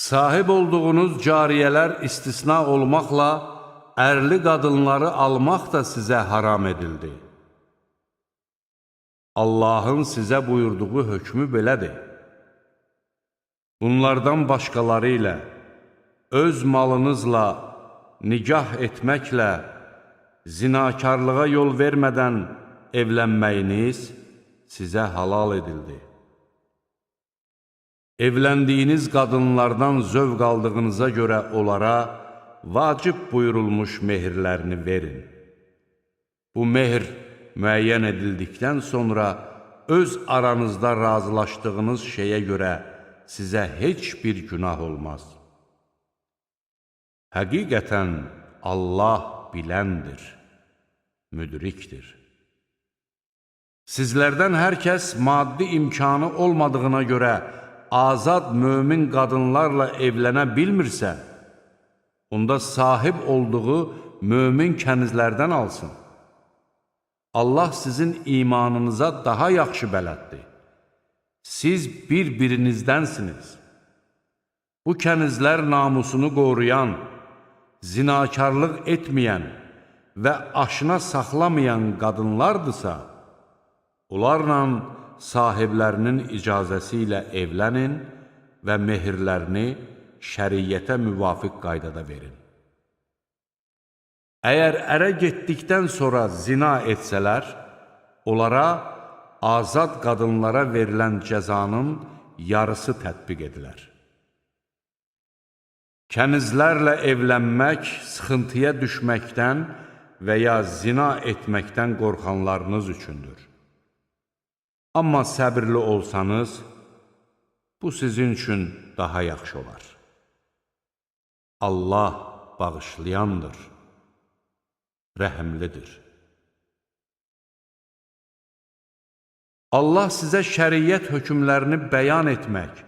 Sahib olduğunuz cariyələr istisna olmaqla, ərli qadınları almaq da sizə haram edildi. Allahın sizə buyurduğu hökmü belədir. Bunlardan başqaları ilə, öz malınızla, nikah etməklə, zinakarlığa yol vermədən evlənməyiniz sizə halal edildi. Evləndiyiniz qadınlardan zövq aldığınıza görə onlara vacib buyurulmuş mehirlərini verin. Bu mehir müəyyən edildikdən sonra öz aranızda razılaşdığınız şeyə görə sizə heç bir günah olmaz. Həqiqətən Allah biləndir, müdrikdir. Sizlərdən hər kəs maddi imkanı olmadığına görə azad mömin qadınlarla evlənə bilmirsə, onda sahib olduğu mömin kənizlərdən alsın. Allah sizin imanınıza daha yaxşı bələddir. Siz bir-birinizdənsiniz. Bu kənizlər namusunu qoruyan, zinakarlıq etməyən və aşına saxlamayan qadınlardırsa, onlarla sahiblərinin icazəsi ilə evlənin və mehirlərini şəriyyətə müvafiq qaydada verin. Əgər ərə getdikdən sonra zina etsələr, onlara azad qadınlara verilən cəzanın yarısı tətbiq edilər. Kənizlərlə evlənmək sıxıntıya düşməkdən və ya zina etməkdən qorxanlarınız üçündür. Amma səbirli olsanız, bu sizin üçün daha yaxşı olar. Allah bağışlayandır, rəhimlidir. Allah sizə şəriyyət hökmlərini bəyan etmək,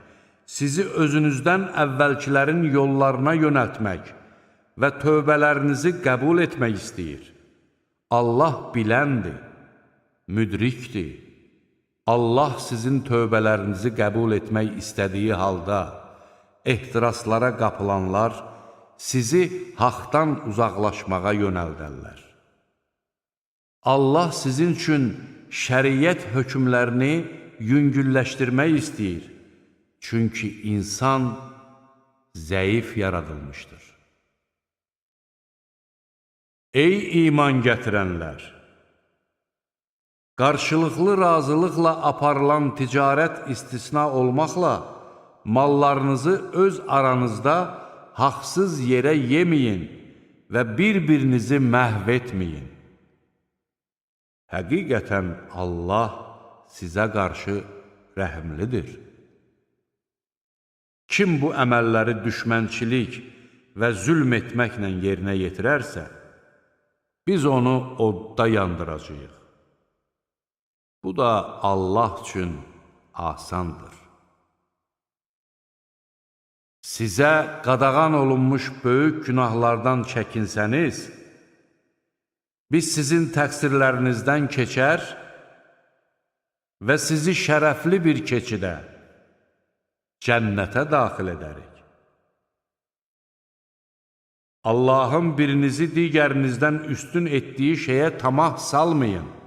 sizi özünüzdən əvvəlkilərin yollarına yönəltmək və tövbələrinizi qəbul etmək istəyir. Allah biləndir, müdrikdir. Allah sizin tövbələrinizi qəbul etmək istədiyi halda, ehtiraslara qapılanlar sizi haqdan uzaqlaşmağa yönəldərlər. Allah sizin üçün şəriyyət hökmlərini yüngülləşdirmək istəyir. Çünki insan zəif yaradılmışdır. Ey iman gətirənlər! Qarşılıqlı razılıqla aparılan ticarət istisna olmaqla, mallarınızı öz aranızda haqsız yerə yeməyin və bir-birinizi məhv etməyin. Həqiqətən Allah sizə qarşı rəhimlidir. Kim bu əməlləri düşmənçilik və zülm etməklə yerinə yetirərsə, biz onu odda yandıracağıq. Bu da Allah üçün asandır. Sizə qadağan olunmuş böyük günahlardan çəkinsəniz, biz sizin təqsirlərinizdən keçər və sizi şərəfli bir keçidə, cənnətə daxil edərik. Allahın birinizi digərinizdən üstün etdiyi şeyə tamah salmayın.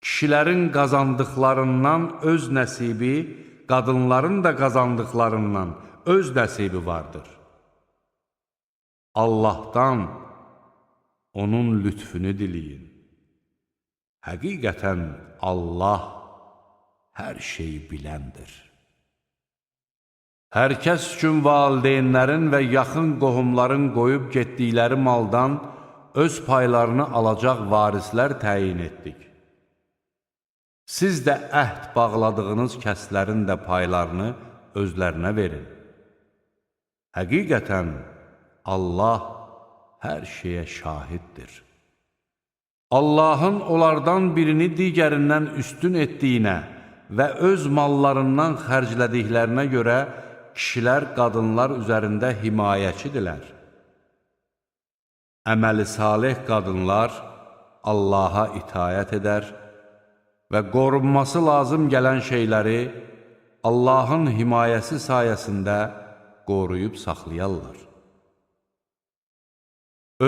Kişilərin qazandıqlarından öz nəsibi, qadınların da qazandıqlarından öz nəsibi vardır. Allahdan onun lütfünü diləyin. Həqiqətən Allah hər şeyi biləndir. Hər kəs üçün valideynlərin və yaxın qohumların qoyub getdikləri maldan öz paylarını alacaq varislər təyin etdik. Siz də əhd bağladığınız kəslərin də paylarını özlərinə verin. Həqiqətən Allah hər şeyə şahiddir. Allahın onlardan birini digərindən üstün etdiyinə və öz mallarından xərclədiklərinə görə kişilər qadınlar üzərində himayəçidirlər. Əməli salih qadınlar Allaha itayət edər və qorunması lazım gələn şeyləri Allahın himayəsi sayəsində qoruyub saxlayarlar.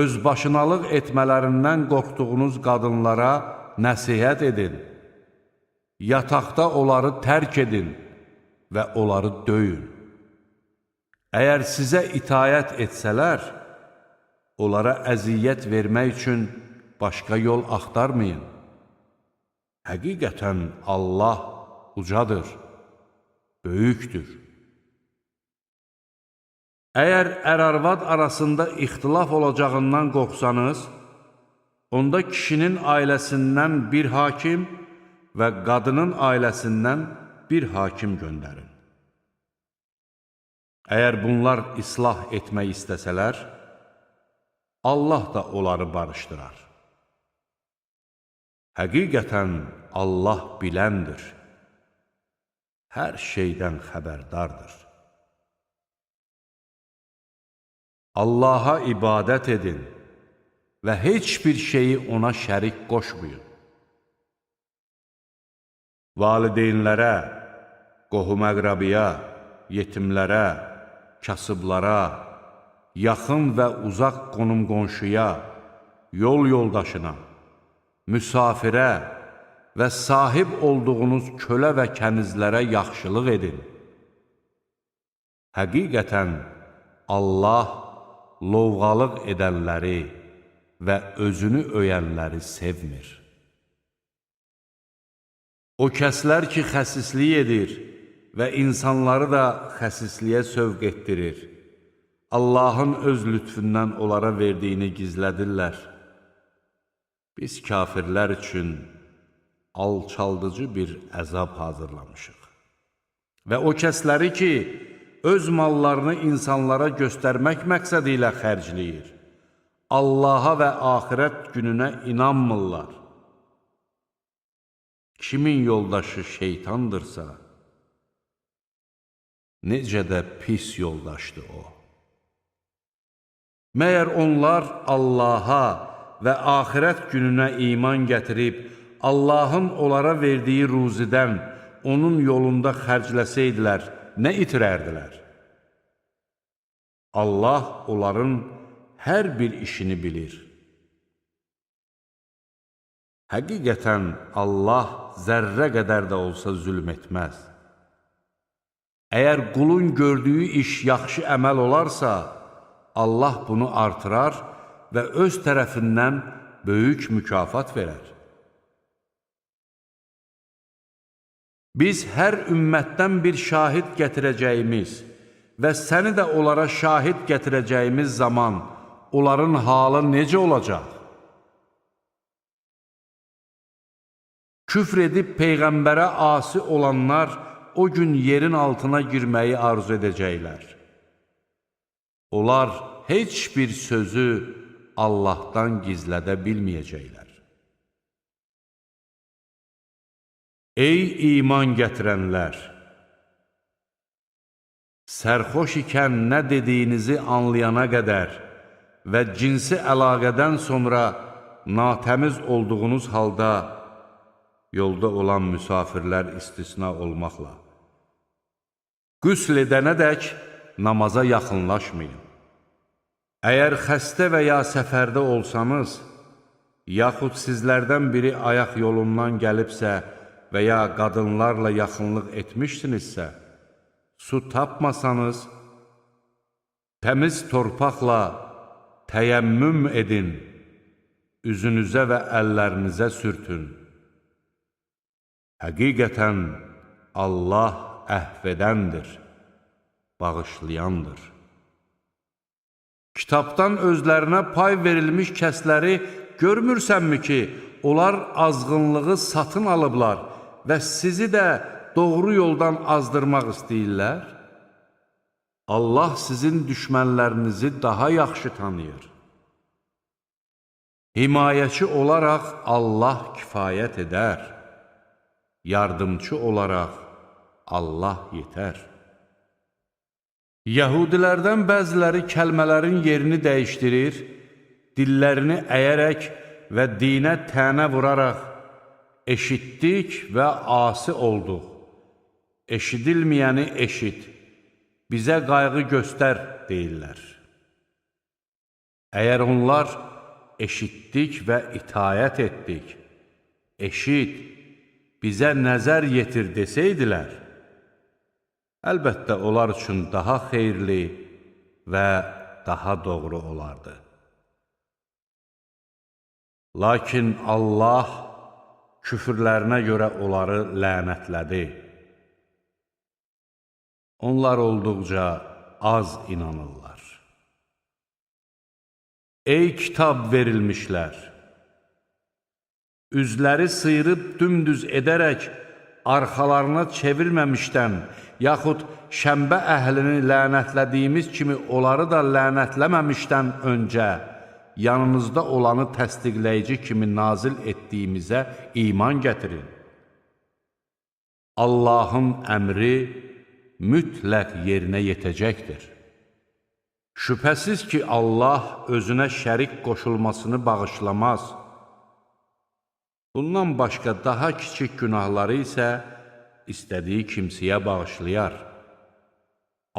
Özbaşınalıq etmələrindən qorxduğunuz qadınlara nəsihət edin. Yataqda onları tərk edin və onları döyün. Əgər sizə itayət etsələr, onlara əziyyət vermək üçün başqa yol axtarmayın. Həqiqətən Allah ucadır, böyükdür. Əgər ər-arvad arasında ixtilaf olacağından qorxsanız, onda kişinin ailəsindən bir hakim və qadının ailəsindən bir hakim göndərin. Əgər bunlar islah etmək istəsələr, Allah da onları barışdırar. Həqiqətən Allah biləndir, hər şeydən xəbərdardır. Allaha ibadət edin və heç bir şeyi ona şərik qoşmayın. Valideynlərə, qohum-əqrabiya, yetimlərə, kasıblara, yaxın və uzaq qonum-qonşuya, yol yoldaşına, müsafirə və sahib olduğunuz kölə və kənizlərə yaxşılıq edin. Həqiqətən Allah lovğalıq edənləri və özünü öyənləri sevmir. O kəslər ki, xəsislik edir və insanları da xəsisliyə sövq etdirir, Allahın öz lütfündən onlara verdiyini gizlədirlər. Biz kafirlər üçün alçaldıcı bir əzab hazırlamışıq. Və o kəsləri ki, öz mallarını insanlara göstərmək məqsədi ilə xərcləyir, Allaha və axirət gününə inanmırlar. Kimin yoldaşı şeytandırsa, necə də pis yoldaşdır o. Məyər onlar Allaha və axirət gününə iman gətirib, Allahın onlara verdiyi ruzidən onun yolunda xərcləsəydilər, nə itirərdilər? Allah onların hər bir işini bilir. Həqiqətən Allah zərrə qədər də olsa zülm etməz. Əgər qulun gördüyü iş yaxşı əməl olarsa, Allah bunu artırar və öz tərəfindən böyük mükafat verər. Biz hər ümmətdən bir şahid gətirəcəyimiz və səni də onlara şahid gətirəcəyimiz zaman onların halı necə olacaq? Küfr edib Peyğəmbərə asi olanlar o gün yerin altına girməyi arzu edəcəklər. Onlar heç bir sözü Allahdan gizlədə bilməyəcəklər. Ey iman gətirənlər! Sərxoş ikən nə dediyinizi anlayana qədər və cinsi əlaqədən sonra natəmiz olduğunuz halda yolda olan müsafirlər istisna olmaqla qüsl edənədək namaza yaxınlaşmayın. Əgər xəstə və ya səfərdə olsanız, yaxud sizlərdən biri ayaq yolundan gəlibsə və ya qadınlarla yaxınlıq etmişsinizsə, su tapmasanız, təmiz torpaqla təyəmmüm edin, üzünüzə və əllərinizə sürtün. Həqiqətən Allah əhv edəndir, bağışlayandır. Kitabdan özlərinə pay verilmiş kəsləri görmürsənmi ki, onlar azğınlığı satın alıblar və sizi də doğru yoldan azdırmaq istəyirlər? Allah sizin düşmənlərinizi daha yaxşı tanıyır. Himayəçi olaraq Allah kifayət edər. Yardımcı olaraq Allah yetər. Yəhudilərdən bəziləri kəlmələrin yerini dəyişdirir, dillərini əyərək və dinə tənə vuraraq, eşitdik və asi olduq, eşidilməyəni eşit, bizə qayğı göstər deyirlər. Əgər onlar eşitdik və itayət etdik, eşit, bizə nəzər yetir desəydilər, əlbəttə onlar üçün daha xeyirli və daha doğru olardı. Lakin Allah küfürlərinə görə onları lənətlədi. Onlar olduqca az inanırlar. Ey kitab verilmişlər! Üzləri sıyırıb dümdüz edərək, arxalarına çevirməmişdən, yaxud şənbə əhlini lənətlədiyimiz kimi onları da lənətləməmişdən öncə, yanınızda olanı təsdiqləyici kimi nazil etdiyimizə iman gətirin. Allahın əmri mütləq yerinə yetəcəkdir. Şübhəsiz ki, Allah özünə şərik qoşulmasını bağışlamaz. Bundan başqa daha kiçik günahları isə istədiyi kimsəyə bağışlayar.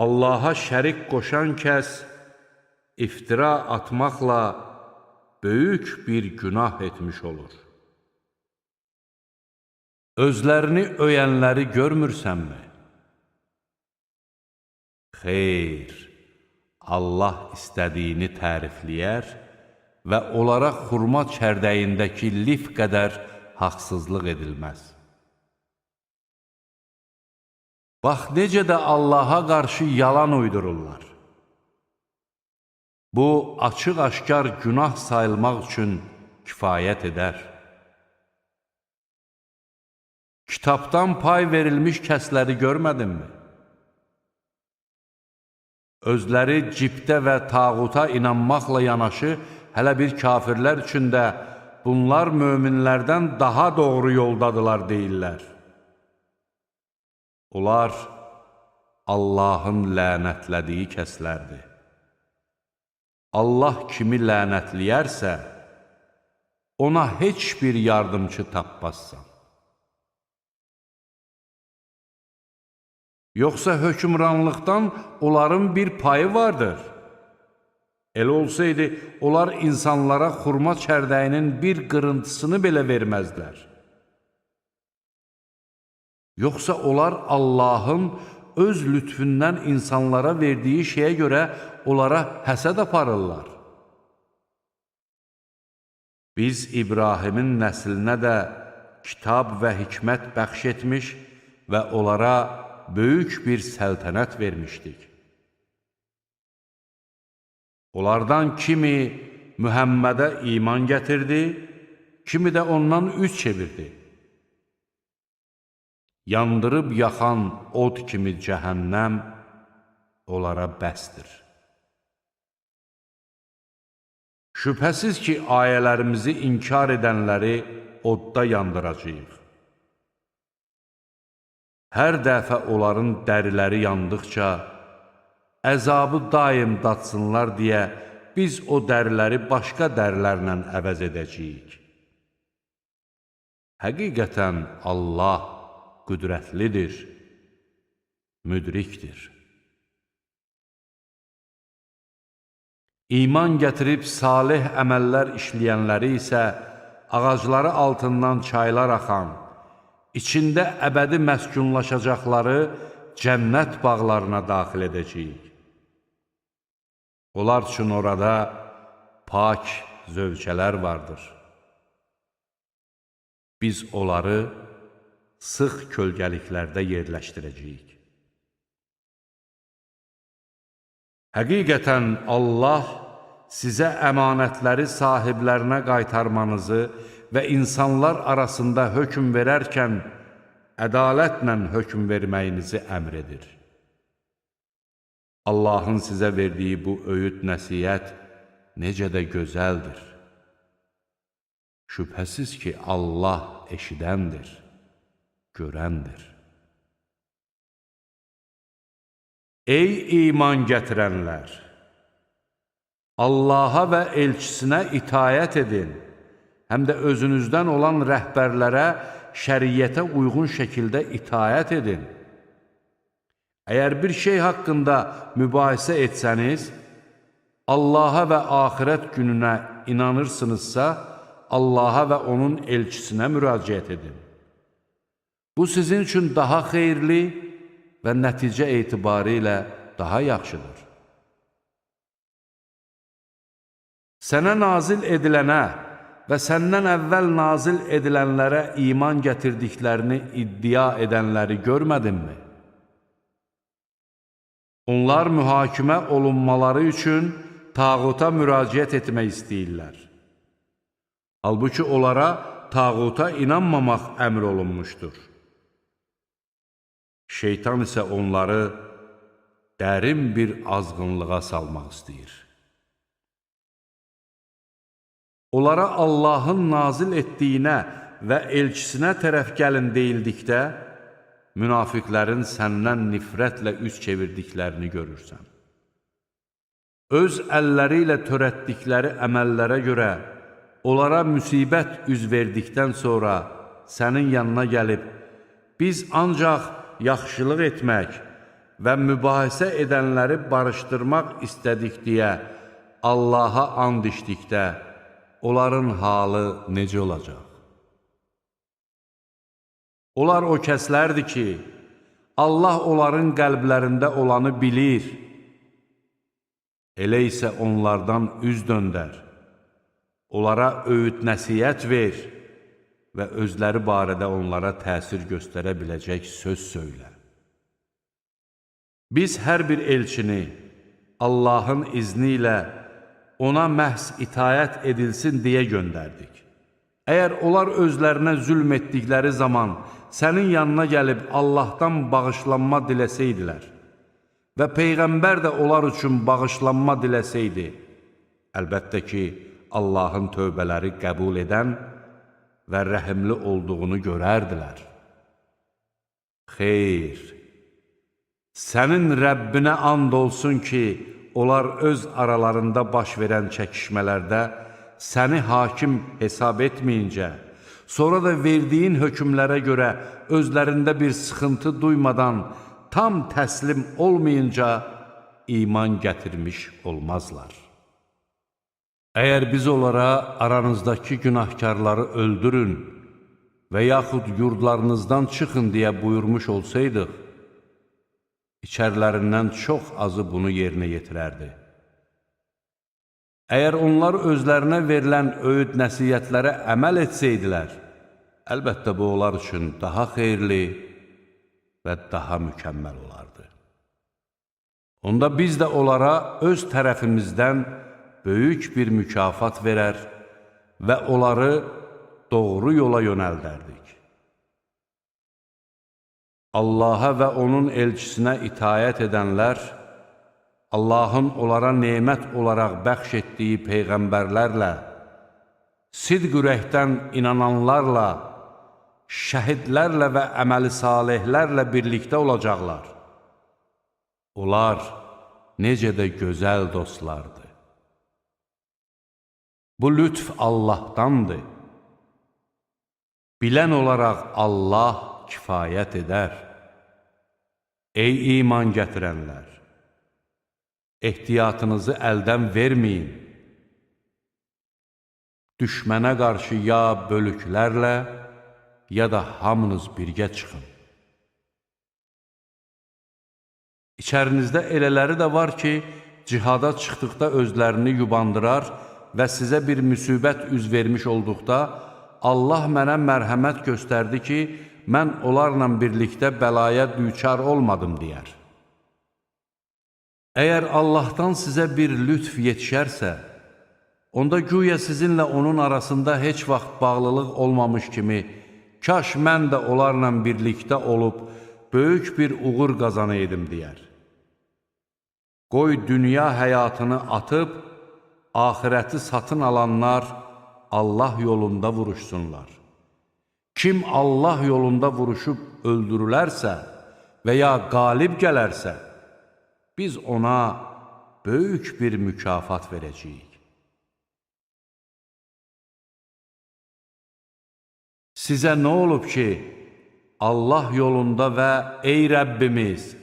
Allaha şərik qoşan kəs iftira atmaqla böyük bir günah etmiş olur. Özlərini öyənləri görmürsənmi? Xeyr, Allah istədiyini tərifləyər və onlara xurma çərdəyindəki lif qədər haqsızlıq edilməz. Bax, necə də Allaha qarşı yalan uydururlar. Bu, açıq-aşkar günah sayılmaq üçün kifayət edər. Kitabdan pay verilmiş kəsləri görmədinmi? Özləri cibdə və tağuta inanmaqla yanaşı, hələ bir kafirlər üçün də bunlar möminlərdən daha doğru yoldadılar deyirlər. Onlar Allahın lənətlədiyi kəslərdir. Allah kimi lənətləyərsə, ona heç bir yardımcı tapmazsan. Yoxsa hökmranlıqdan onların bir payı vardır. Elə olsaydı, onlar insanlara xurma çərdəyinin bir qırıntısını belə verməzlər. Yoxsa onlar Allahın öz lütfündən insanlara verdiyi şeyə görə onlara həsəd aparırlar. Biz İbrahimin nəslinə də kitab və hikmət bəxş etmiş və onlara böyük bir səltənət vermişdik. Onlardan kimi Mühəmmədə iman gətirdi, kimi də ondan üz çevirdi. Yandırıb yaxan od kimi cəhənnəm onlara bəsdir. Şübhəsiz ki, ayələrimizi inkar edənləri odda yandıracağıq. Hər dəfə onların dəriləri yandıqca, əzabı daim datsınlar deyə biz o dəriləri başqa dərilərlə əvəz edəcəyik. Həqiqətən Allah qüdrətlidir, müdrikdir. İman gətirib salih əməllər işləyənləri isə ağacları altından çaylar axan, içində əbədi məskunlaşacaqları cənnət bağlarına daxil edəcəyik. Onlar üçün orada pak zövcələr vardır. Biz onları sıx kölgəliklərdə yerləşdirəcəyik. Həqiqətən Allah sizə əmanətləri sahiblərinə qaytarmanızı və insanlar arasında hökm verərkən ədalətlə hökm verməyinizi əmr edir. Allahın sizə verdiyi bu öyüd nəsihət necə də gözəldir. Şübhəsiz ki, Allah eşidəndir, görəndir. Ey iman gətirənlər! Allaha və elçisinə itayət edin, həm də özünüzdən olan rəhbərlərə şəriyyətə uyğun şəkildə itayət edin. Əgər bir şey haqqında mübahisə etsəniz, Allaha və axirət gününə inanırsınızsa, Allaha və onun elçisinə müraciət edin. Bu sizin üçün daha xeyirli və nəticə etibarı ilə daha yaxşıdır. Sənə nazil edilənə və səndən əvvəl nazil edilənlərə iman gətirdiklərini iddia edənləri görmədinmi? Onlar mühakimə olunmaları üçün tağuta müraciət etmək istəyirlər. Halbuki onlara tağuta inanmamaq əmr olunmuşdur. Şeytan isə onları dərin bir azğınlığa salmaq istəyir. Onlara Allahın nazil etdiyinə və elçisinə tərəf gəlin deyildikdə, münafiqlərin səndən nifrətlə üz çevirdiklərini görürsən. Öz əlləri ilə törətdikləri əməllərə görə onlara müsibət üz verdikdən sonra sənin yanına gəlib, biz ancaq yaxşılıq etmək və mübahisə edənləri barışdırmaq istədik deyə Allaha and içdikdə, onların halı necə olacaq? Onlar o kəslərdir ki, Allah onların qəlblərində olanı bilir. Elə isə onlardan üz döndər, onlara öyüd nəsihət ver və özləri barədə onlara təsir göstərə biləcək söz söylə. Biz hər bir elçini Allahın izni ilə ona məhz itayət edilsin deyə göndərdik. Əgər onlar özlərinə zülm etdikləri zaman sənin yanına gəlib Allahdan bağışlanma diləsəydilər və Peyğəmbər də onlar üçün bağışlanma diləsəydi, əlbəttə ki, Allahın tövbələri qəbul edən və rəhimli olduğunu görərdilər. Xeyr, sənin Rəbbinə and olsun ki, onlar öz aralarında baş verən çəkişmələrdə səni hakim hesab etməyincə, sonra da verdiyin hökmlərə görə özlərində bir sıxıntı duymadan tam təslim olmayınca iman gətirmiş olmazlar. Əgər biz onlara aranızdakı günahkarları öldürün və yaxud yurdlarınızdan çıxın deyə buyurmuş olsaydıq, İçərilərindən çox azı bunu yerinə yetirərdi. Əgər onlar özlərinə verilən öyüd nəsihətlərə əməl etsəydilər, əlbəttə bu onlar üçün daha xeyirli və daha mükəmməl olardı. Onda biz də onlara öz tərəfimizdən böyük bir mükafat verər və onları doğru yola yönəldərdik. Allaha və onun elçisinə itayət edənlər, Allahın onlara nemət olaraq bəxş etdiyi peyğəmbərlərlə, sidq ürəkdən inananlarla, şəhidlərlə və əməli salihlərlə birlikdə olacaqlar. Onlar necə də gözəl dostlardır. Bu lütf Allahdandır. Bilən olaraq Allah kifayət edər. Ey iman gətirənlər! Ehtiyatınızı əldən verməyin. Düşmənə qarşı ya bölüklərlə, ya da hamınız birgə çıxın. İçərinizdə elələri də var ki, cihada çıxdıqda özlərini yubandırar və sizə bir müsibət üz vermiş olduqda, Allah mənə mərhəmət göstərdi ki, mən onlarla birlikdə bəlaya düçar olmadım deyər. Əgər Allahdan sizə bir lütf yetişərsə, onda güya sizinlə onun arasında heç vaxt bağlılıq olmamış kimi, kaş mən də onlarla birlikdə olub, böyük bir uğur qazanaydım deyər. Qoy dünya həyatını atıb, axirəti satın alanlar Allah yolunda vuruşsunlar. Kim Allah yolunda vuruşub öldürülərsə və ya qalib gələrsə, biz ona böyük bir mükafat verəcəyik. Sizə nə olub ki, Allah yolunda və ey Rəbbimiz,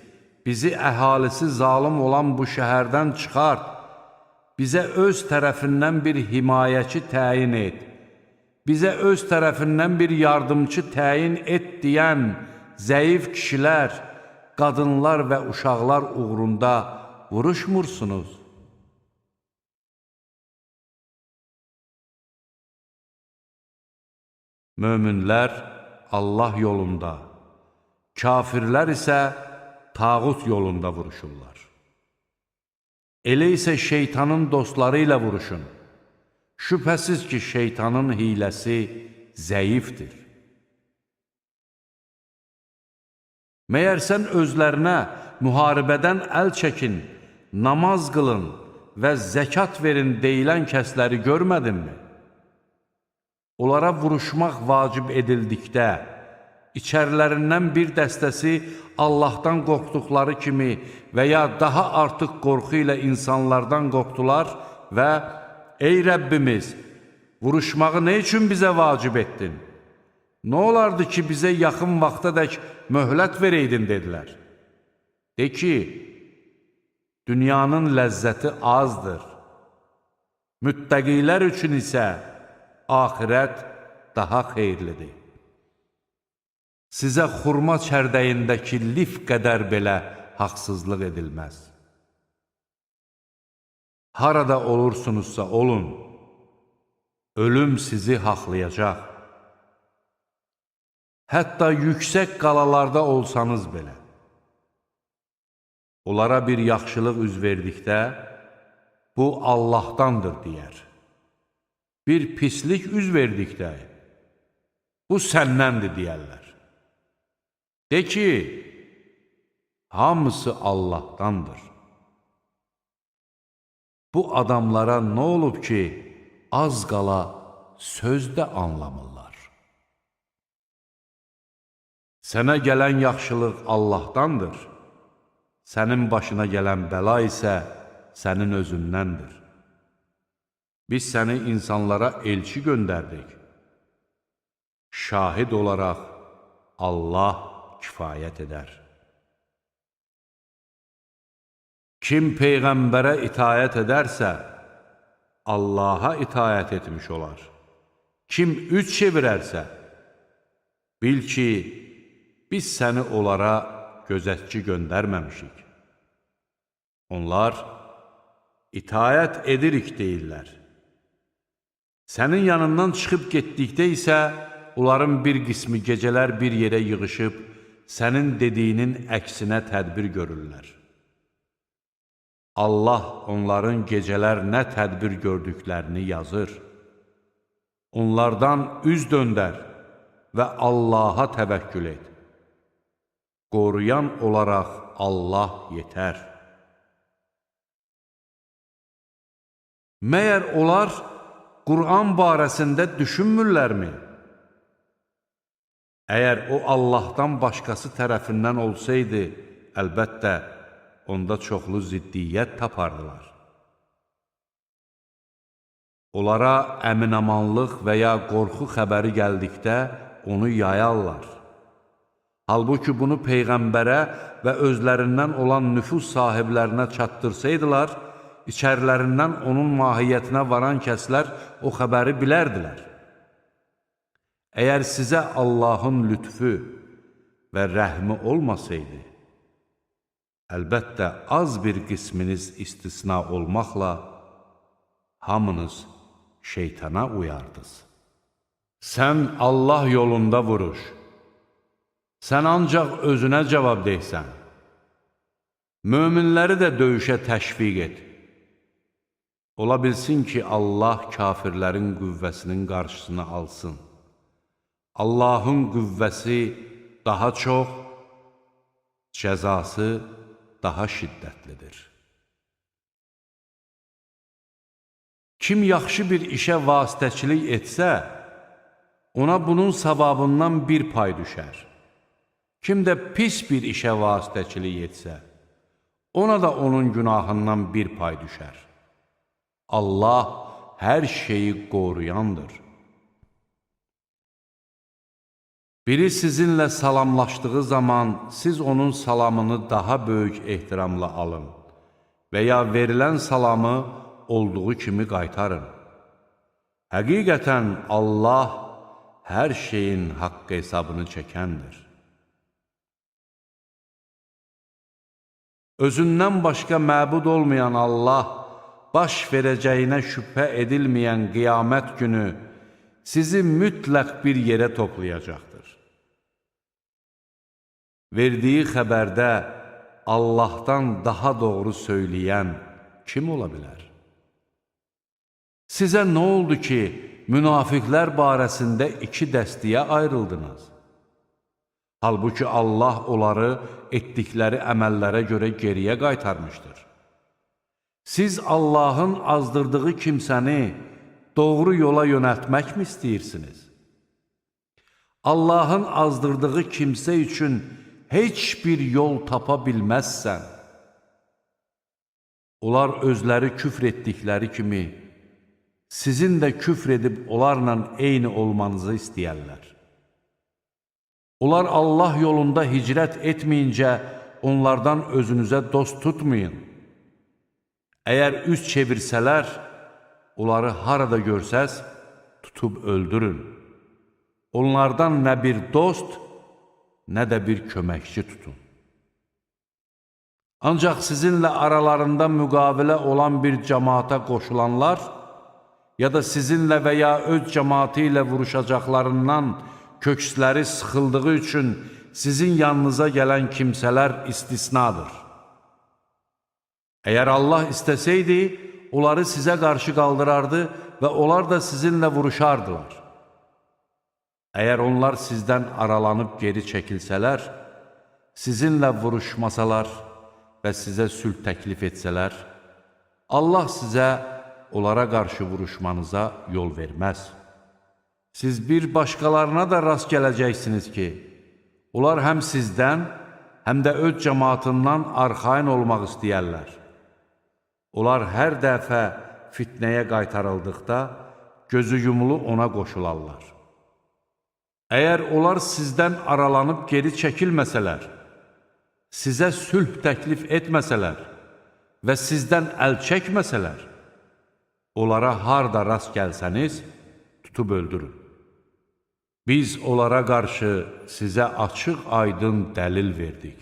bizi əhalisi zalım olan bu şəhərdən çıxart, bizə öz tərəfindən bir himayəçi təyin et, bizə öz tərəfindən bir yardımcı təyin et deyən zəif kişilər, qadınlar və uşaqlar uğrunda vuruşmursunuz. Möminlər Allah yolunda, kafirlər isə tağut yolunda vuruşurlar. Elə isə şeytanın dostları ilə vuruşun. Şübhəsiz ki, şeytanın hiləsi zəifdir. Məyər sən özlərinə müharibədən əl çəkin, namaz qılın və zəkat verin deyilən kəsləri görmədinmi? Onlara vuruşmaq vacib edildikdə, içərilərindən bir dəstəsi Allahdan qorxduqları kimi və ya daha artıq qorxu ilə insanlardan qorxdular və ey Rəbbimiz, vuruşmağı nə üçün bizə vacib etdin? Nə olardı ki, bizə yaxın vaxtadək möhlət vereydin, dedilər. De ki, dünyanın ləzzəti azdır. Müttəqilər üçün isə axirət daha xeyirlidir. Sizə xurma çərdəyindəki lif qədər belə haqsızlıq edilməz. Harada olursunuzsa olun, ölüm sizi haqlayacaq. Hətta yüksək qalalarda olsanız belə. Onlara bir yaxşılıq üz verdikdə, bu Allahdandır deyər. Bir pislik üz verdikdə, bu səndəndir deyərlər. De ki, hamısı Allahdandır. Bu adamlara nə olub ki, az qala söz də anlamırlar. Sənə gələn yaxşılıq Allahdandır, sənin başına gələn bəla isə sənin özündəndir. Biz səni insanlara elçi göndərdik. Şahid olaraq Allah kifayət edər. Kim Peyğəmbərə itayət edərsə, Allaha itayət etmiş olar. Kim üç çevirərsə, bil ki, biz səni onlara gözətçi göndərməmişik. Onlar itayət edirik deyirlər. Sənin yanından çıxıb getdikdə isə, onların bir qismi gecələr bir yerə yığışıb, sənin dediyinin əksinə tədbir görürlər. Allah onların gecələr nə tədbir gördüklərini yazır. Onlardan üz döndər və Allaha təvəkkül et. Qoruyan olaraq Allah yetər. Məyər onlar Qur'an barəsində düşünmürlərmi? Əgər o Allahdan başqası tərəfindən olsaydı, əlbəttə, onda çoxlu ziddiyyət tapardılar. Onlara əminamanlıq və ya qorxu xəbəri gəldikdə onu yayarlar. Halbuki bunu Peyğəmbərə və özlərindən olan nüfuz sahiblərinə çatdırsaydılar, içərilərindən onun mahiyyətinə varan kəslər o xəbəri bilərdilər. Əgər sizə Allahın lütfü və rəhmi olmasaydı, əlbəttə az bir qisminiz istisna olmaqla hamınız şeytana uyardınız. Sən Allah yolunda vuruş. Sən ancaq özünə cavab deysən. Möminləri də döyüşə təşviq et. Ola bilsin ki, Allah kafirlərin qüvvəsinin qarşısını alsın. Allahın qüvvəsi daha çox, cəzası daha şiddətlidir. Kim yaxşı bir işə vasitəçilik etsə, ona bunun savabından bir pay düşər. Kim də pis bir işə vasitəçilik etsə, ona da onun günahından bir pay düşər. Allah hər şeyi qoruyandır. Biri sizinle salamlaştığı zaman siz onun salamını daha böyük ehtiramla alın veya verilen salamı olduğu kimi qaytarın. Həqiqətən Allah hər şeyin haqqı hesabını çəkəndir. Özündən başqa məbud olmayan Allah, baş verəcəyinə şübhə edilməyən qiyamət günü sizi mütləq bir yerə toplayacaqdır. Verdiyi xəbərdə Allahdan daha doğru söyləyən kim ola bilər? Sizə nə oldu ki, münafiqlər barəsində iki dəstəyə ayrıldınız? Halbuki Allah onları etdikləri əməllərə görə geriyə qaytarmışdır. Siz Allahın azdırdığı kimsəni doğru yola yönəltməkmi istəyirsiniz? Allahın azdırdığı kimsə üçün heç bir yol tapa bilməzsən. Onlar özləri küfr etdikləri kimi, sizin də küfr edib onlarla eyni olmanızı istəyərlər. Onlar Allah yolunda hicrət etməyincə onlardan özünüzə dost tutmayın. Əgər üz çevirsələr, onları harada görsəz, tutub öldürün. Onlardan nə bir dost, nə də bir köməkçi tutun. Ancaq sizinlə aralarında müqavilə olan bir cəmaata qoşulanlar, ya da sizinlə və ya öz cəmaatı ilə vuruşacaqlarından köksləri sıxıldığı üçün sizin yanınıza gələn kimsələr istisnadır. Əgər Allah istəsəydi, onları sizə qarşı qaldırardı və onlar da sizinlə vuruşardılar. Əgər onlar sizdən aralanıb geri çəkilsələr, sizinlə vuruşmasalar və sizə sülh təklif etsələr, Allah sizə onlara qarşı vuruşmanıza yol verməz. Siz bir başqalarına da rast gələcəksiniz ki, onlar həm sizdən, həm də öz cəmaatından arxayın olmaq istəyərlər. Onlar hər dəfə fitnəyə qaytarıldıqda, gözü yumulu ona qoşularlar. Əgər onlar sizdən aralanıb geri çəkilməsələr, sizə sülh təklif etməsələr və sizdən əl çəkməsələr, onlara harda rast gəlsəniz, tutub öldürün. Biz onlara qarşı sizə açıq-aydın dəlil verdik.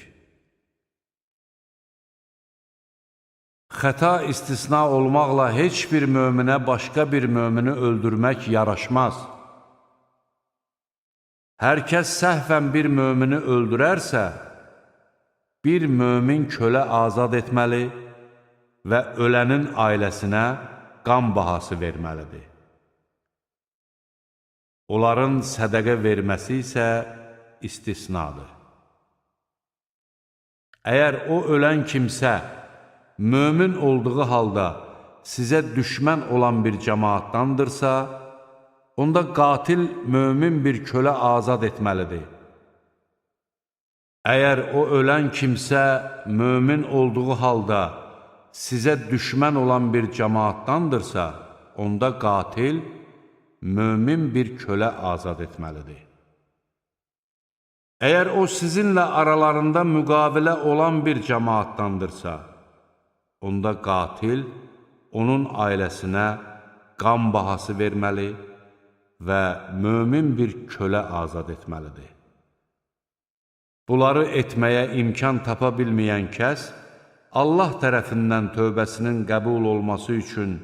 Xəta istisna olmaqla heç bir möminə başqa bir mömini öldürmək yaraşmaz. Hər kəs səhvən bir mömini öldürərsə, bir mömin kölə azad etməli və ölənin ailəsinə qan bahası verməlidir. Onların sədəqə verməsi isə istisnadır. Əgər o ölən kimsə mömin olduğu halda sizə düşmən olan bir cəmaatdandırsa, onda qatil mömin bir kölə azad etməlidir. Əgər o ölən kimsə mömin olduğu halda sizə düşmən olan bir cəmaatdandırsa, onda qatil mömin bir kölə azad etməlidir. Əgər o sizinlə aralarında müqavilə olan bir cəmaatdandırsa, onda qatil onun ailəsinə qan bahası verməli və mömin bir kölə azad etməlidir. Bunları etməyə imkan tapa bilməyən kəs, Allah tərəfindən tövbəsinin qəbul olması üçün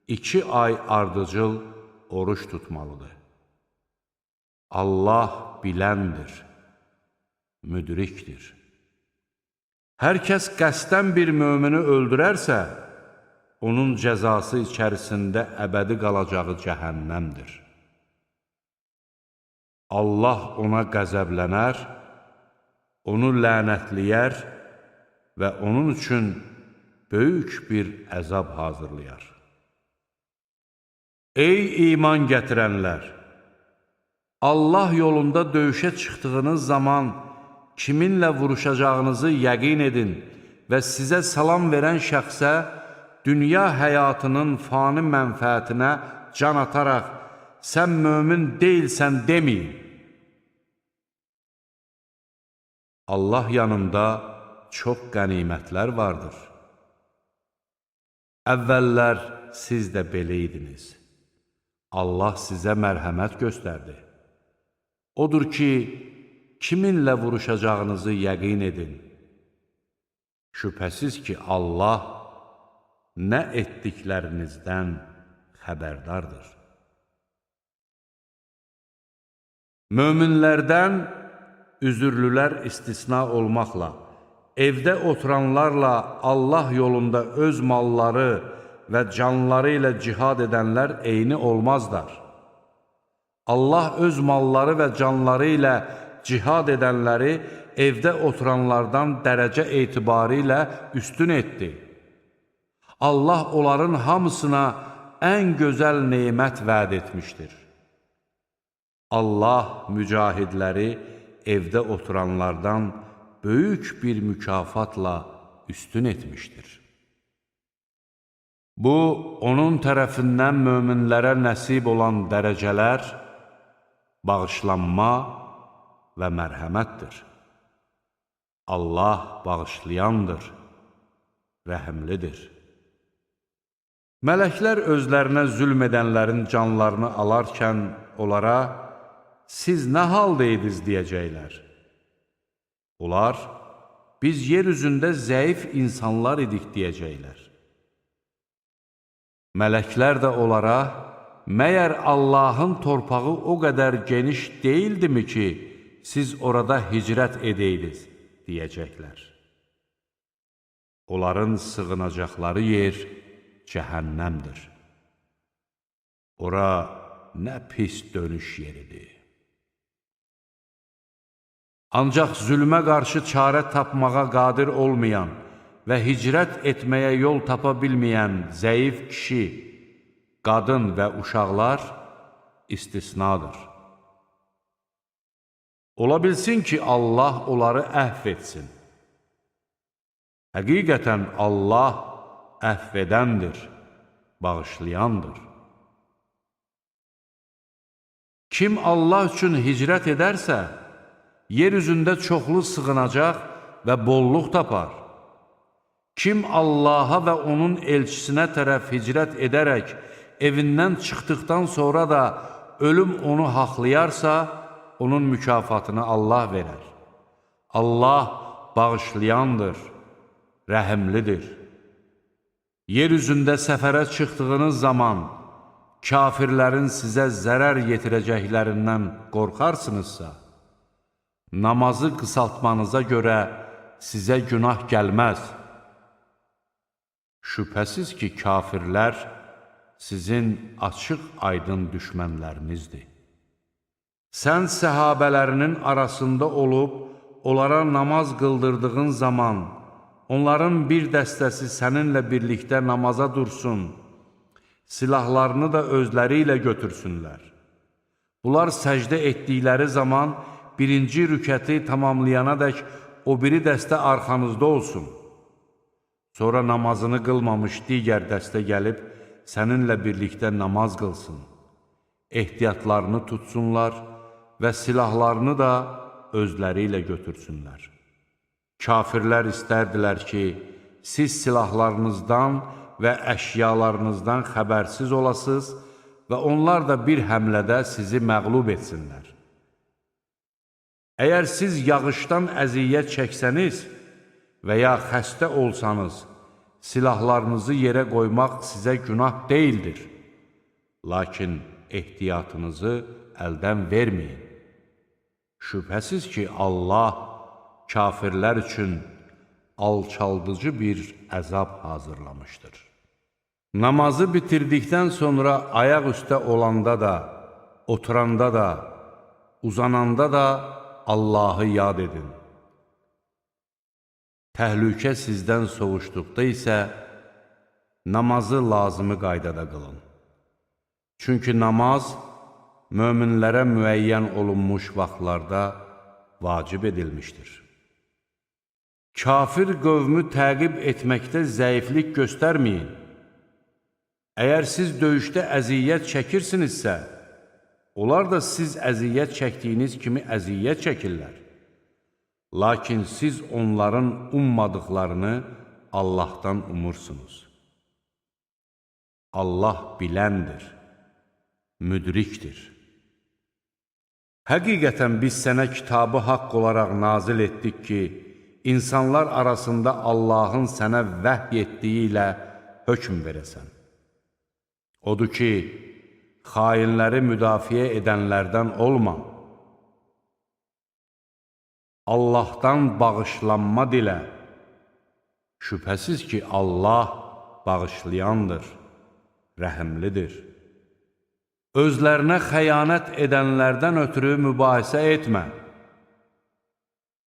2 ay ardıcıl oruç tutmalıdır. Allah biləndir, müdrikdir. Hər kəs qəsdən bir mömini öldürərsə, onun cəzası içərisində əbədi qalacağı cəhənnəmdir. Allah ona qəzəblənər, onu lənətləyər və onun üçün böyük bir əzab hazırlayar. Ey iman gətirənlər! Allah yolunda döyüşə çıxdığınız zaman kiminlə vuruşacağınızı yəqin edin və sizə salam verən şəxsə dünya həyatının fani mənfəətinə can ataraq sən mömin deyilsən deməyin. Allah yanında çox qənimətlər vardır. Əvvəllər siz də belə idiniz. Allah sizə mərhəmət göstərdi. Odur ki, kiminlə vuruşacağınızı yəqin edin. Şübhəsiz ki, Allah nə etdiklərinizdən xəbərdardır. Möminlərdən üzürlülər istisna olmaqla, evdə oturanlarla Allah yolunda öz malları və canları ilə cihad edənlər eyni olmazlar. Allah öz malları və canları ilə cihad edənləri evdə oturanlardan dərəcə etibarı ilə üstün etdi. Allah onların hamısına ən gözəl nemət vəd etmişdir. Allah mücahidləri evdə oturanlardan böyük bir mükafatla üstün etmişdir. Bu, onun tərəfindən möminlərə nəsib olan dərəcələr, bağışlanma və mərhəmətdir. Allah bağışlayandır, rəhimlidir. Mələklər özlərinə zülm edənlərin canlarını alarkən onlara, siz nə haldaydınız deyəcəklər. Onlar, biz yer üzündə zəif insanlar idik deyəcəklər. Mələklər də onlara, məyər Allahın torpağı o qədər geniş deyildimi ki, siz orada hicrət edəydiniz deyəcəklər. Onların sığınacaqları yer cəhənnəmdir. Ora nə pis dönüş yeridir. Ancaq zülmə qarşı çarə tapmağa qadir olmayan və hicrət etməyə yol tapa bilməyən zəif kişi, qadın və uşaqlar istisnadır. Ola bilsin ki, Allah onları əhv etsin. Həqiqətən Allah əhv edəndir, bağışlayandır. Kim Allah üçün hicrət edərsə, yer üzündə çoxlu sığınacaq və bolluq tapar. Kim Allaha və onun elçisinə tərəf hicrət edərək, evindən çıxdıqdan sonra da ölüm onu haqlayarsa, onun mükafatını Allah verər. Allah bağışlayandır, rəhimlidir. Yer üzündə səfərə çıxdığınız zaman, kafirlərin sizə zərər yetirəcəklərindən qorxarsınızsa, namazı qısaltmanıza görə sizə günah gəlməz. Şübhəsiz ki, kafirlər sizin açıq-aydın düşmənlərinizdir. Sən səhabələrinin arasında olub, onlara namaz qıldırdığın zaman, onların bir dəstəsi səninlə birlikdə namaza dursun, silahlarını da özləri ilə götürsünlər. Bunlar səcdə etdikləri zaman, birinci rükəti tamamlayanadək o biri dəstə arxanızda olsun. Sonra namazını qılmamış digər dəstə gəlib, səninlə birlikdə namaz qılsın. Ehtiyatlarını tutsunlar və silahlarını da özləri ilə götürsünlər. Kafirlər istərdilər ki, siz silahlarınızdan və əşyalarınızdan xəbərsiz olasınız və onlar da bir həmlədə sizi məğlub etsinlər. Əgər siz yağışdan əziyyət çəksəniz və ya xəstə olsanız, silahlarınızı yerə qoymaq sizə günah deyildir. Lakin ehtiyatınızı əldən verməyin. Şübhəsiz ki, Allah kafirlər üçün alçaldıcı bir əzab hazırlamışdır. Namazı bitirdikdən sonra ayaq üstə olanda da, oturanda da, uzananda da Allahı yad edin. Təhlükə sizdən soğuşduqda isə namazı lazımı qaydada qılın. Çünki namaz möminlərə müəyyən olunmuş vaxtlarda vacib edilmişdir. Kafir qövmü təqib etməkdə zəiflik göstərməyin. Əgər siz döyüşdə əziyyət çəkirsinizsə, onlar da siz əziyyət çəkdiyiniz kimi əziyyət çəkirlər. Lakin siz onların ummadıqlarını Allahdan umursunuz. Allah biləndir, müdrikdir. Həqiqətən biz sənə kitabı haqq olaraq nazil etdik ki, insanlar arasında Allahın sənə vəhy etdiyi ilə hökm verəsən. Odur ki, xainləri müdafiə edənlərdən olma. Allahdan bağışlanma dilə. Şübhəsiz ki, Allah bağışlayandır, rəhimlidir. Özlərinə xəyanət edənlərdən ötürü mübahisə etmə.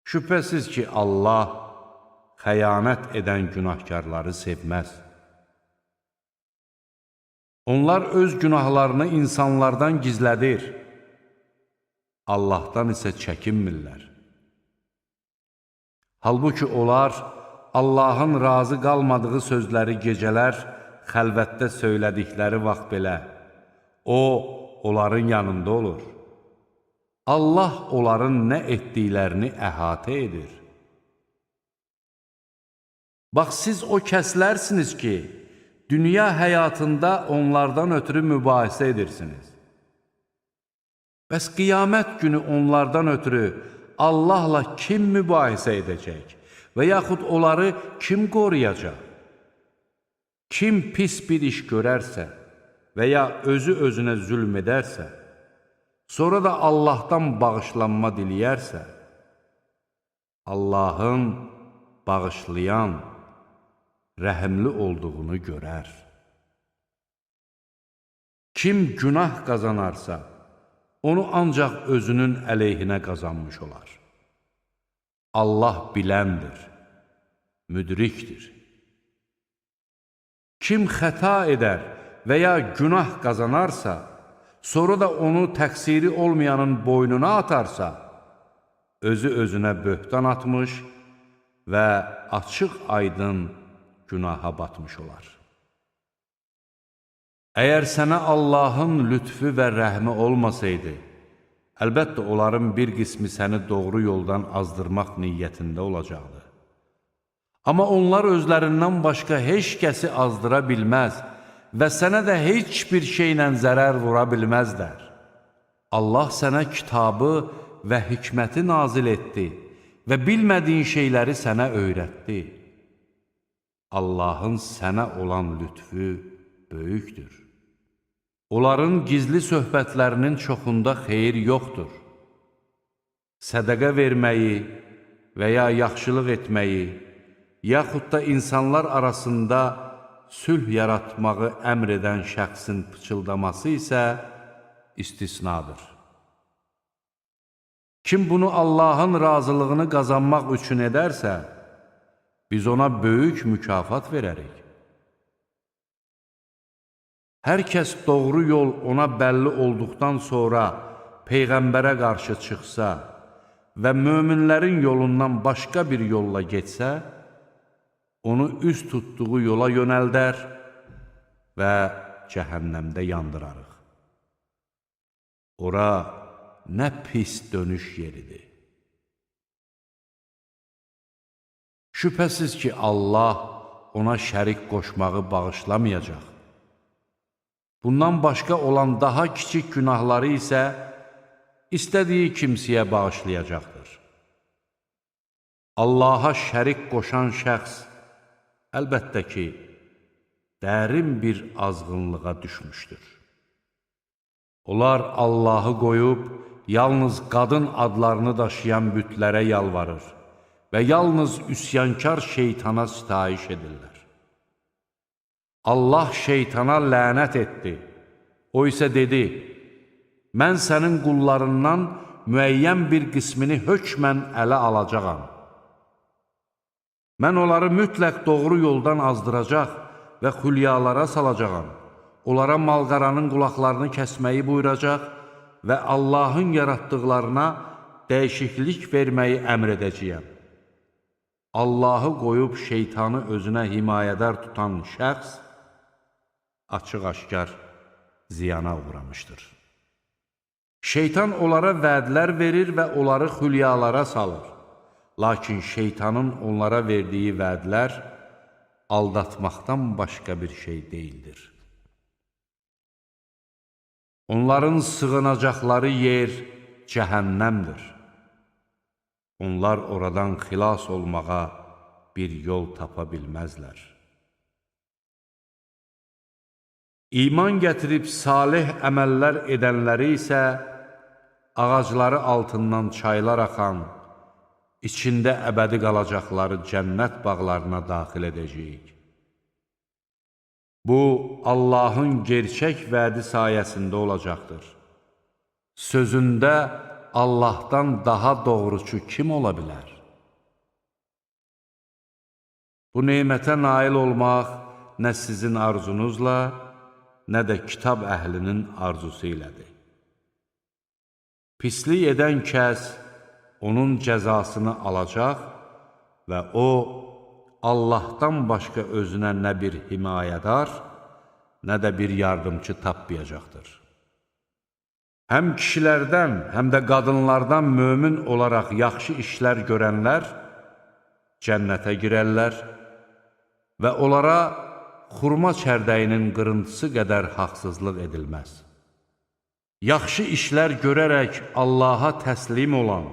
Şübhəsiz ki, Allah xəyanət edən günahkarları sevməz. Onlar öz günahlarını insanlardan gizlədir. Allahdan isə çəkinmirlər. Halbuki onlar Allahın razı qalmadığı sözləri gecələr xəlvətdə söylədikləri vaxt belə, O, onların yanında olur. Allah onların nə etdiklərini əhatə edir. Bax, siz o kəslərsiniz ki, dünya həyatında onlardan ötürü mübahisə edirsiniz. Bəs qiyamət günü onlardan ötürü Allahla kim mübahisə edəcək və yaxud onları kim qoruyacaq? Kim pis bir iş görərsə və ya özü özünə zülm edərsə, sonra da Allahdan bağışlanma diləyərsə, Allahın bağışlayan, rəhimli olduğunu görər. Kim günah qazanarsa, onu ancaq özünün əleyhinə qazanmış olar. Allah biləndir, müdrikdir. Kim xəta edər və ya günah qazanarsa, sonra da onu təqsiri olmayanın boynuna atarsa, özü özünə böhtan atmış və açıq-aydın günaha batmış olar. Əgər sənə Allahın lütfü və rəhmi olmasaydı, əlbəttə onların bir qismi səni doğru yoldan azdırmaq niyyətində olacaqdı. Amma onlar özlərindən başqa heç kəsi azdıra bilməz və sənə də heç bir şeylə zərər vura bilməzlər. Allah sənə kitabı və hikməti nazil etdi və bilmədiyin şeyləri sənə öyrətdi. Allahın sənə olan lütfü böyükdür. Onların gizli söhbətlərinin çoxunda xeyir yoxdur. Sədəqə verməyi və ya yaxşılıq etməyi, yaxud da insanlar arasında sülh yaratmağı əmr edən şəxsin pıçıldaması isə istisnadır. Kim bunu Allahın razılığını qazanmaq üçün edərsə, biz ona böyük mükafat verərik. Hər kəs doğru yol ona bəlli olduqdan sonra Peyğəmbərə qarşı çıxsa və möminlərin yolundan başqa bir yolla getsə, onu üz tutduğu yola yönəldər və cəhənnəmdə yandırarıq. Ora nə pis dönüş yeridir. Şübhəsiz ki, Allah ona şərik qoşmağı bağışlamayacaq. Bundan başqa olan daha kiçik günahları isə istədiyi kimsəyə bağışlayacaqdır. Allaha şərik qoşan şəxs əlbəttə ki, dərin bir azğınlığa düşmüşdür. Onlar Allahı qoyub, yalnız qadın adlarını daşıyan bütlərə yalvarır və yalnız üsyankar şeytana sitayiş edirlər. Allah şeytana lənət etdi. O isə dedi, mən sənin qullarından müəyyən bir qismini hökmən ələ alacağam. Mən onları mütləq doğru yoldan azdıracaq və xülyalara salacağam. Onlara malqaranın qulaqlarını kəsməyi buyuracaq və Allahın yaratdıqlarına dəyişiklik verməyi əmr edəcəyəm. Allahı qoyub şeytanı özünə himayədar tutan şəxs açıq-aşkar ziyana uğramışdır. Şeytan onlara vədlər verir və onları xülyalara salır. Lakin şeytanın onlara verdiyi vədlər aldatmaqdan başqa bir şey deyildir. Onların sığınacaqları yer cəhənnəmdir. Onlar oradan xilas olmağa bir yol tapa bilməzlər. İman gətirib salih əməllər edənləri isə ağacları altından çaylar axan, içində əbədi qalacaqları cənnət bağlarına daxil edəcəyik. Bu, Allahın gerçək vədi sayəsində olacaqdır. Sözündə Allahdan daha doğruçu kim ola bilər? Bu nemətə nail olmaq nə sizin arzunuzla, nə də kitab əhlinin arzusu ilədir. Pislik edən kəs onun cəzasını alacaq və o, Allahdan başqa özünə nə bir himayədar, nə də bir yardımcı tapmayacaqdır. Həm kişilərdən, həm də qadınlardan mömin olaraq yaxşı işlər görənlər cənnətə girərlər və onlara xurma çərdəyinin qırıntısı qədər haqsızlıq edilməz. Yaxşı işlər görərək Allaha təslim olan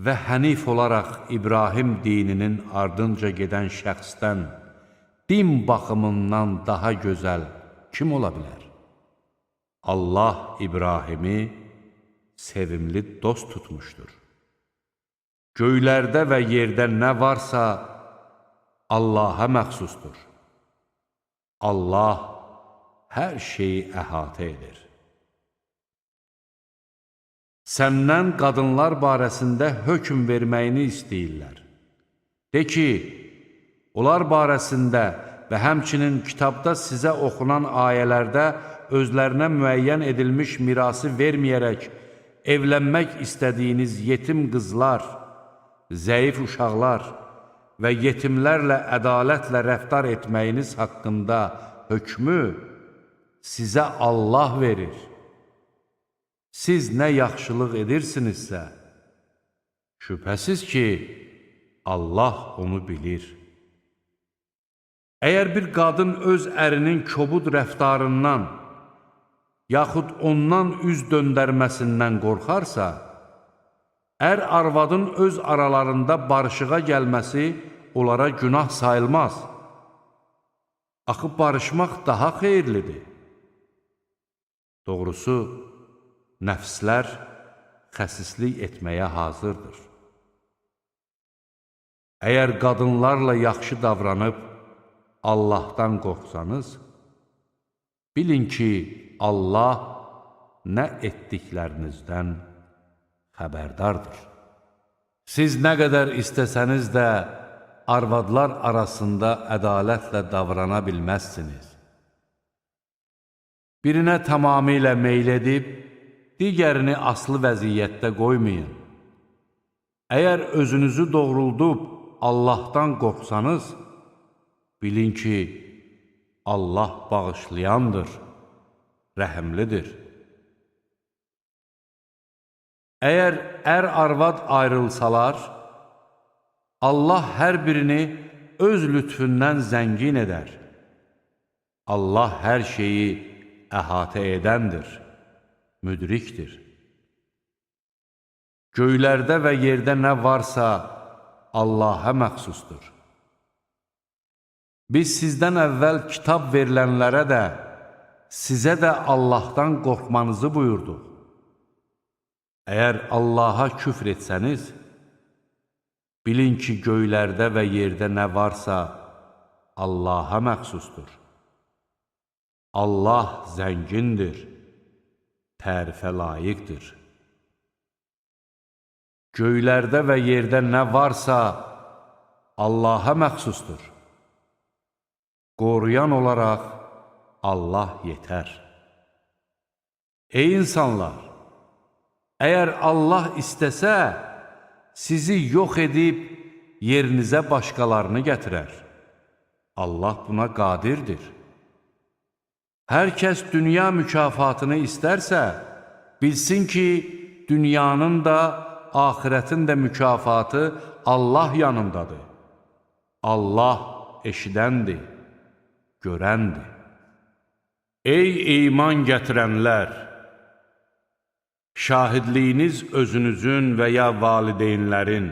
və hənif olaraq İbrahim dininin ardınca gedən şəxsdən din baxımından daha gözəl kim ola bilər? Allah İbrahimi sevimli dost tutmuşdur. Göylərdə və yerdə nə varsa Allaha məxsusdur. Allah hər şeyi əhatə edir. Səndən qadınlar barəsində hökm verməyini istəyirlər. De ki, onlar barəsində və həmçinin kitabda sizə oxunan ayələrdə özlərinə müəyyən edilmiş mirası verməyərək evlənmək istədiyiniz yetim qızlar, zəif uşaqlar və yetimlərlə ədalətlə rəftar etməyiniz haqqında hökmü sizə Allah verir. Siz nə yaxşılıq edirsinizsə, şübhəsiz ki, Allah onu bilir. Əgər bir qadın öz ərinin kobud rəftarından, yaxud ondan üz döndərməsindən qorxarsa, ər arvadın öz aralarında barışığa gəlməsi onlara günah sayılmaz. Axı barışmaq daha xeyirlidir. Doğrusu, nəfslər xəsislik etməyə hazırdır. Əgər qadınlarla yaxşı davranıb Allahdan qorxsanız, bilin ki, Allah nə etdiklərinizdən xəbərdardır. Siz nə qədər istəsəniz də arvadlar arasında ədalətlə davrana bilməzsiniz. Birinə tamamilə meyl edib, digərini asılı vəziyyətdə qoymayın. Əgər özünüzü doğruldub Allahdan qorxsanız, bilin ki, Allah bağışlayandır, rəhimlidir. Əgər ər-arvad ayrılsalar, Allah hər birini öz lütfündən zəngin edər. Allah hər şeyi əhatə edəndir, müdrikdir. Göylərdə və yerdə nə varsa Allaha məxsusdur. Biz sizdən əvvəl kitab verilənlərə də, sizə də Allahdan qorxmanızı buyurduq. Əgər Allaha küfr etsəniz, bilin ki, göylərdə və yerdə nə varsa Allaha məxsusdur. Allah zəngindir, tərifə layiqdir. Göylərdə və yerdə nə varsa Allaha məxsusdur. Qoruyan olaraq Allah yetər. Ey insanlar! Əgər Allah istəsə, sizi yox edib yerinizə başqalarını gətirər. Allah buna qadirdir. Hər kəs dünya mükafatını istərsə, bilsin ki, dünyanın da axirətin də mükafatı Allah yanındadır. Allah eşidəndir, görəndir. Ey iman gətirənlər! Şahidliyiniz özünüzün və ya valideynlərin,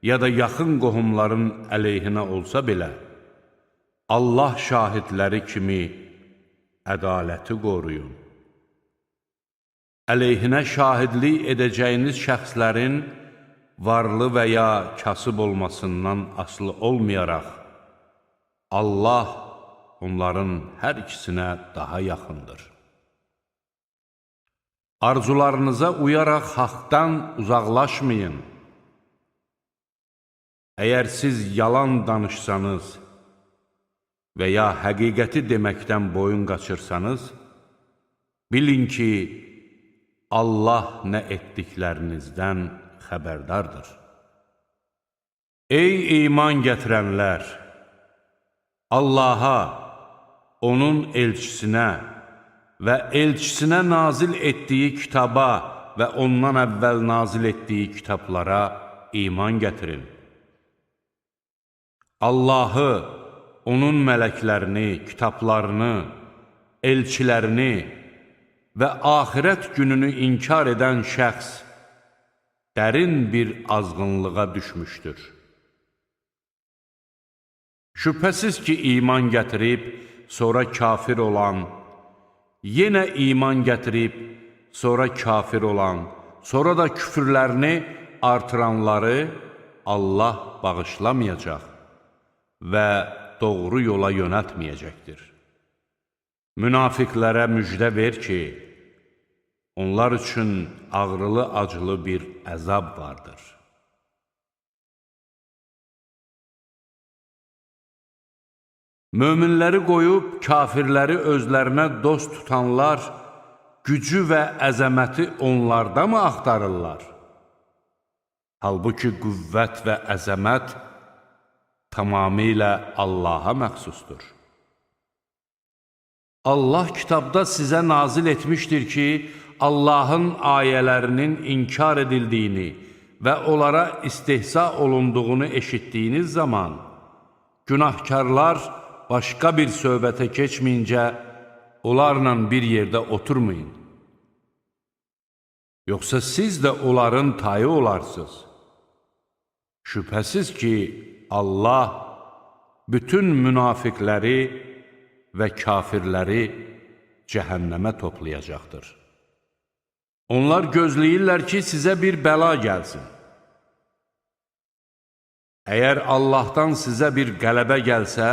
ya da yaxın qohumların əleyhinə olsa belə, Allah şahidləri kimi ədaləti qoruyun. Əleyhinə şahidlik edəcəyiniz şəxslərin varlı və ya kasıb olmasından asılı olmayaraq, Allah onların hər ikisinə daha yaxındır. Arzularınıza uyaraq haqdan uzaqlaşmayın. Əgər siz yalan danışsanız və ya həqiqəti deməkdən boyun qaçırsanız, bilin ki, Allah nə etdiklərinizdən xəbərdardır. Ey iman gətirənlər! Allaha, onun elçisinə və elçisinə nazil etdiyi kitaba və ondan əvvəl nazil etdiyi kitablara iman gətirin. Allahı, onun mələklərini, kitablarını, elçilərini və axirət gününü inkar edən şəxs dərin bir azğınlığa düşmüşdür. Şübhəsiz ki, iman gətirib, sonra kafir olan, yenə iman gətirib, sonra kafir olan, sonra da küfürlərini artıranları Allah bağışlamayacaq və doğru yola yönəltməyəcəkdir. Münafiqlərə müjdə ver ki, onlar üçün ağrılı-acılı bir əzab vardır. Möminləri qoyub, kafirləri özlərinə dost tutanlar, gücü və əzəməti onlarda mı axtarırlar? Halbuki qüvvət və əzəmət tamamilə Allaha məxsusdur. Allah kitabda sizə nazil etmişdir ki, Allahın ayələrinin inkar edildiyini və onlara istehza olunduğunu eşitdiyiniz zaman, günahkarlar başqa bir söhbətə keçməyincə, onlarla bir yerdə oturmayın. Yoxsa siz də onların tayı olarsınız. Şübhəsiz ki, Allah bütün münafiqləri və kafirləri cəhənnəmə toplayacaqdır. Onlar gözləyirlər ki, sizə bir bəla gəlsin. Əgər Allahdan sizə bir qələbə gəlsə,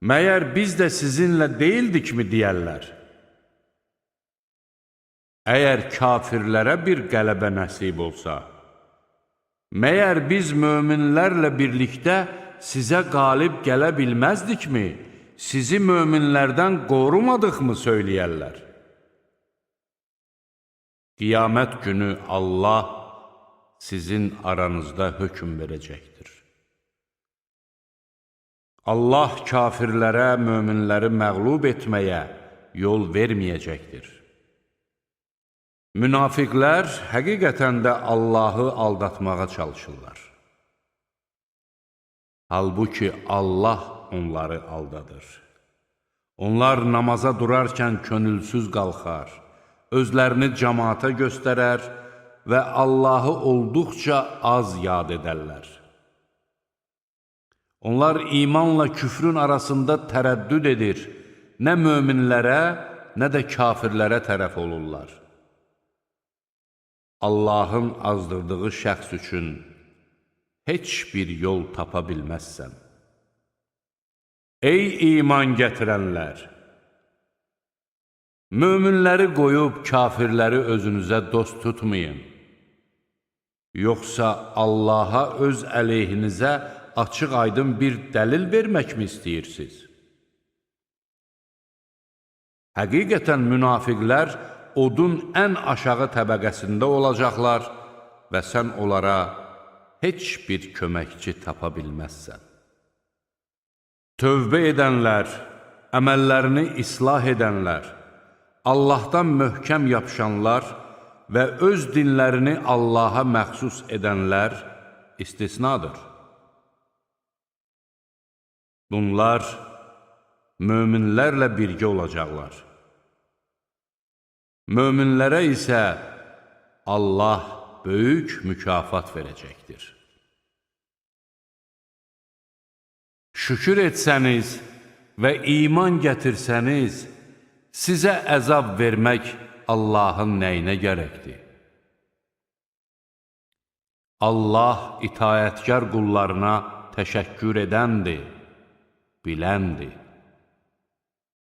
məyər biz də sizinlə deyildikmi deyərlər? Əgər kafirlərə bir qələbə nəsib olsa, məyər biz möminlərlə birlikdə sizə qalib gələ bilməzdikmi, sizi möminlərdən qorumadıqmı söyləyərlər? Qiyamət günü Allah sizin aranızda hökm verəcəkdir. Allah kafirlərə, möminləri məğlub etməyə yol verməyəcəkdir. Münafiqlər həqiqətən də Allahı aldatmağa çalışırlar. Halbuki Allah onları aldadır. Onlar namaza durarkən könülsüz qalxar, özlərini cəmaata göstərər və Allahı olduqca az yad edərlər. Onlar imanla küfrün arasında tərəddüd edir, nə möminlərə, nə də kafirlərə tərəf olurlar. Allahın azdırdığı şəxs üçün heç bir yol tapa bilməzsən. Ey iman gətirənlər! Möminləri qoyub kafirləri özünüzə dost tutmayın. Yoxsa Allaha öz əleyhinizə açıq-aydın bir dəlil verməkmi istəyirsiniz? Həqiqətən münafiqlər odun ən aşağı təbəqəsində olacaqlar və sən onlara heç bir köməkçi tapa bilməzsən. Tövbə edənlər, əməllərini islah edənlər, Allahdan möhkəm yapışanlar, və öz dinlərini Allaha məxsus edənlər istisnadır. Bunlar möminlərlə birgə olacaqlar. Möminlərə isə Allah böyük mükafat verəcəkdir. Şükür etsəniz və iman gətirsəniz, sizə əzab vermək Allahın nəyinə gərəkdir? Allah itayətkar qullarına təşəkkür edəndir, biləndir.